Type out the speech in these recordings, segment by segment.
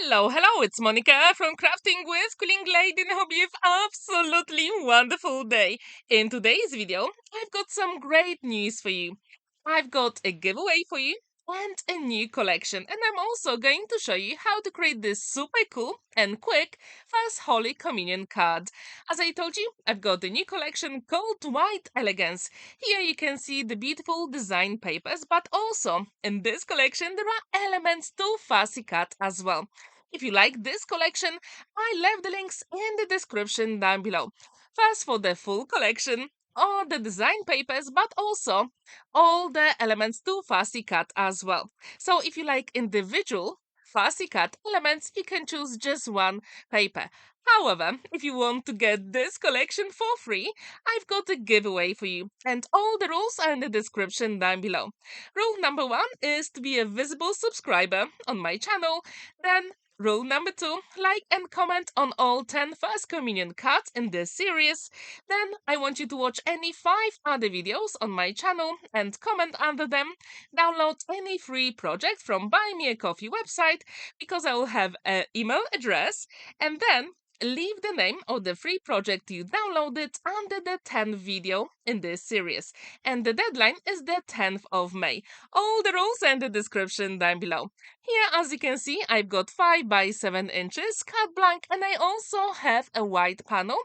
Hello, it's Monica from Crafting with Quilling Lady, and I hope you have absolutely wonderful day. In today's video, I've got some great news for you. I've got a giveaway for you and a new collection, and I'm also going to show you how to create this super cool and quick First Holy Communion card. As I told you, I've got a new collection called White Elegance. Here you can see the beautiful design papers, but also in this collection there are elements to fussy cut as well. If you like this collection, I left the links in the description down below. First, for the full collection, all the design papers, but also all the elements to fussy cut as well. So if you like individual fussy cut elements, you can choose just one paper. However, if you want to get this collection for free, I've got a giveaway for you, and all the rules are in the description down below. Rule number one is to be a visible subscriber on my channel. Then rule number two, like and comment on all 10 First Communion cards in this series. Then I want you to watch any 5 other videos on my channel and comment under them. Download any free project from Buy Me a Coffee website because I will have an email address, and then leave the name of the free project you downloaded under the 10th video in this series. And the deadline is the 10th of May. All the rules are in the description down below. Here, as you can see, I've got 5 by 7 inches cut blank, and I also have a white panel,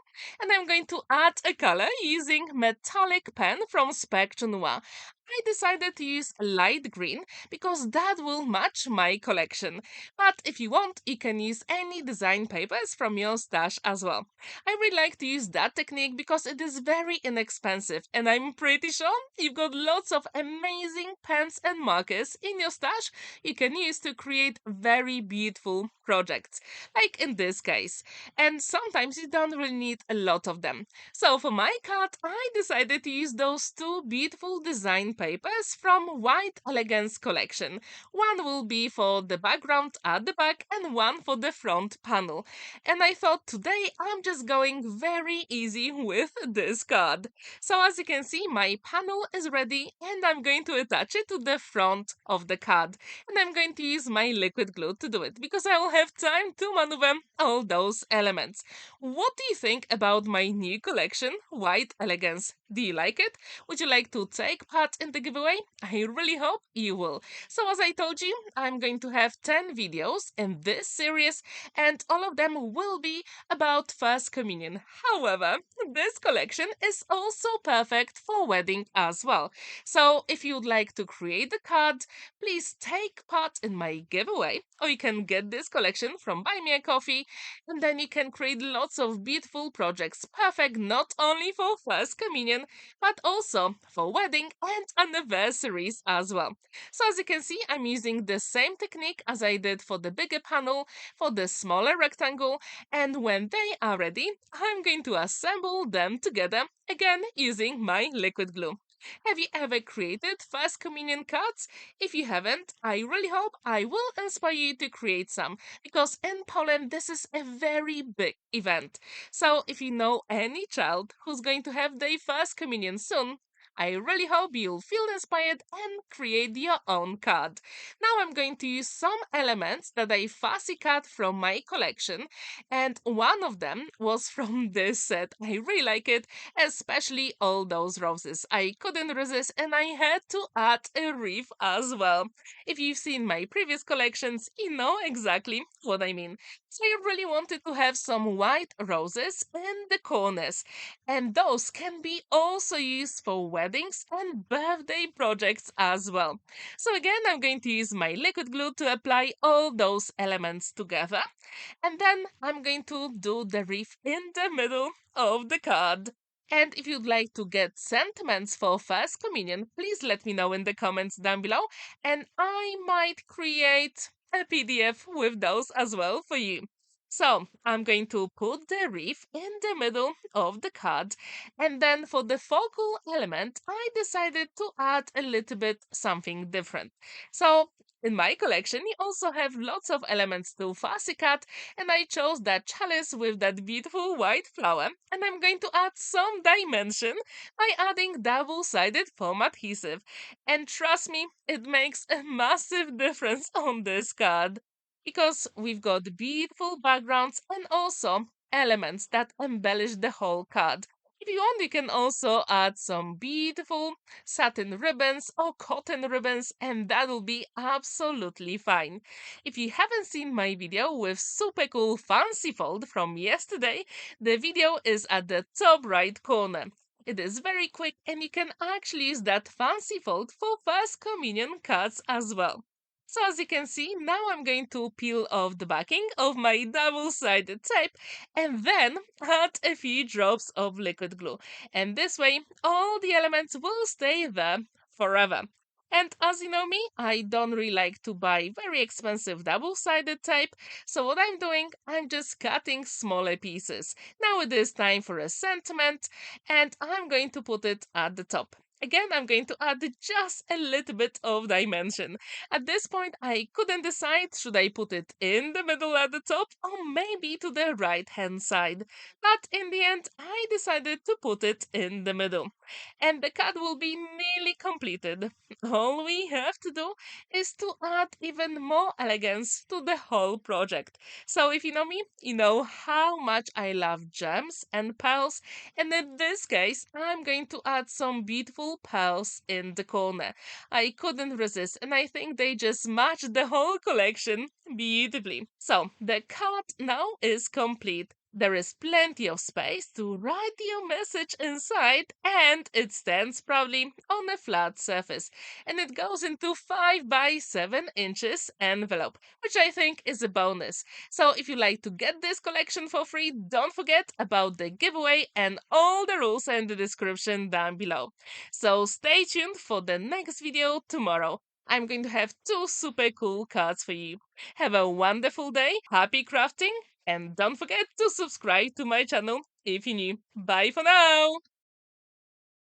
and I'm going to add a color using metallic pen from Spectrum Noir. I decided to use light green because that will match my collection. But if you want, you can use any design papers from your stash as well. I really like to use that technique because it is very inexpensive, and I'm pretty sure you've got lots of amazing pens and markers in your stash you can use to create very beautiful projects, like in this case. And sometimes you don't really need a lot of them. So for my card, I decided to use those two beautiful design papers from White Elegance collection. One will be for the background at the back and one for the front panel. And I thought today I'm just going very easy with this card. So as you can see, my panel is ready, and I'm going to attach it to the front of the card. And I'm going to use my liquid glue to do it because I will have time to maneuver all those elements. What do you think about my new collection, White Elegance? Do you like it? Would you like to take part in the giveaway? I really hope you will. So as I told you, I'm going to have 10 videos in this series, and all of them will be about First Communion. However, this collection is also perfect for wedding as well. So if you'd like to create the card, please take part in my giveaway, or you can get this collection from Buy Me a Coffee, and then you can create lots of beautiful projects, perfect not only for First Communion, but also for wedding and anniversaries as well. So as you can see, I'm using the same technique as I did for the bigger panel, for the smaller rectangle, and when they are ready, I'm going to assemble them together, again using my liquid glue. Have you ever created First Communion cards? If you haven't, I really hope I will inspire you to create some, because in Poland this is a very big event. So if you know any child who's going to have their First Communion soon, I really hope you'll feel inspired and create your own card. Now I'm going to use some elements that I fussy cut from my collection, and one of them was from this set. I really like it, especially all those roses. I couldn't resist, and I had to add a wreath as well. If you've seen my previous collections, you know exactly what I mean. So I really wanted to have some white roses in the corners, and those can be also used for weddings and birthday projects as well. So again, I'm going to use my liquid glue to apply all those elements together, and then I'm going to do the wreath in the middle of the card. And if you'd like to get sentiments for First Communion, please let me know in the comments down below, and I might create a PDF with those as well for you. So I'm going to put the wreath in the middle of the card, and then for the focal element, I decided to add a little bit something different. So in my collection, you also have lots of elements to fussy cut, and I chose that chalice with that beautiful white flower, and I'm going to add some dimension by adding double-sided foam adhesive. And trust me, it makes a massive difference on this card. because we've got beautiful backgrounds and also elements that embellish the whole card. If you want, you can also add some beautiful satin ribbons or cotton ribbons, and that will be absolutely fine. If you haven't seen my video with super cool fancy fold from yesterday, the video is at the top right corner. It is very quick, and you can actually use that fancy fold for First Communion cards as well. So as you can see, now I'm going to peel off the backing of my double-sided tape and then add a few drops of liquid glue. And this way, all the elements will stay there forever. And as you know me, I don't really like to buy very expensive double-sided tape. So what I'm doing, I'm just cutting smaller pieces. Now it is time for a sentiment, and I'm going to put it at the top. Again, I'm going to add just a little bit of dimension. At this point, I couldn't decide should I put it in the middle at the top or maybe to the right hand side. But in the end, I decided to put it in the middle. And the card will be nearly completed. All we have to do is to add even more elegance to the whole project. So if you know me, you know how much I love gems and pearls, and in this case, I'm going to add some beautiful pearls in the corner. I couldn't resist, and I think they just match the whole collection beautifully. So the card now is complete. There is plenty of space to write your message inside, and it stands proudly on a flat surface. And it goes into 5 by 7 inches envelope, which I think is a bonus. So if you like to get this collection for free, don't forget about the giveaway, and all the rules are in the description down below. So stay tuned for the next video tomorrow. I'm going to have two super cool cards for you. Have a wonderful day, happy crafting, and don't forget to subscribe to my channel if you're new. Bye for now!